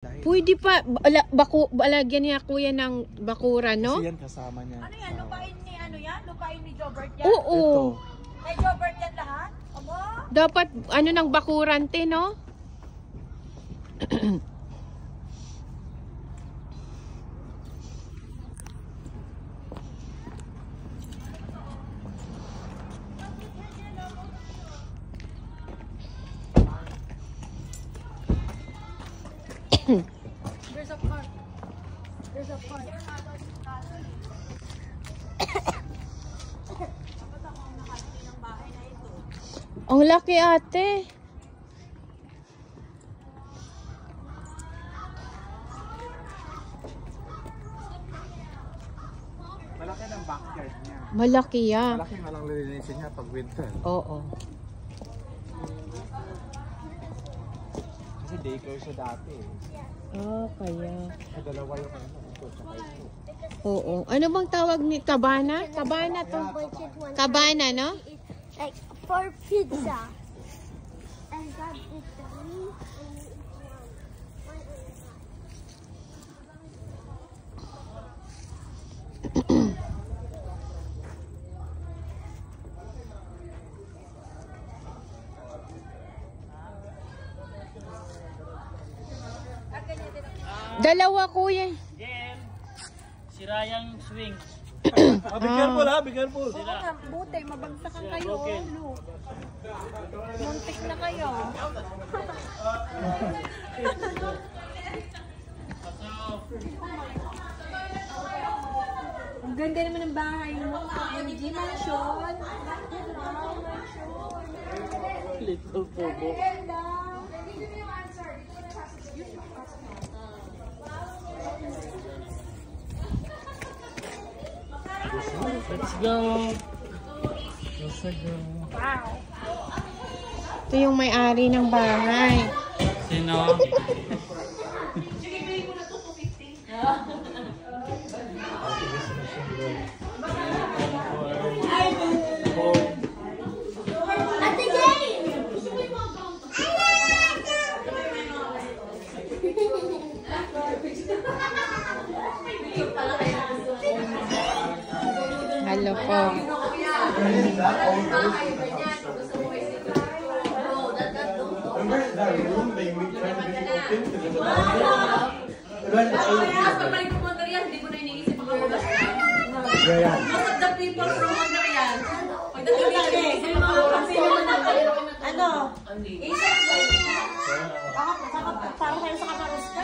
Pwede pa, lagyan niya kuya ng bakura, no? Kasi yan kasama niya. Ano yan? Lupain ni ano yan? Lupain ni Jobert yan? Oo. Kay Jobert yan lahat? Abo? Dapat, ano ng bakurante, no? There's a park. There's a park. Ang laki, ate. Malaki ng backyard niya. Malaki yan. Malaki nga lang lilinisin niya pag winter. Oo. Kasi daycare siya dati eh. Kaya. Sa dalawa yung ano, ito, tsaka ito. Oo. Ano bang tawag ni Cabana? Cabana to. Cabana, no? Like for pizza. And God is three. Dalawa, kuya. Si Ryan swing. Be careful ha, be careful. Oo nga, buti, mabagsakan kayo. Look. Muntik na kayo. Ang ganda naman ng bahay mo. MG Mansion. Little Bobo. Let's go. Let's go. Wow. Ito yung may-ari ng bahay. Sino? Ate Jane! Hello po. Pagbalik ko Montreal, hindi ko na iniisip ang oras. Most of the people from Montreal. Pagdating dito, ano? Isip ko. Para tayo sa kamaros ka.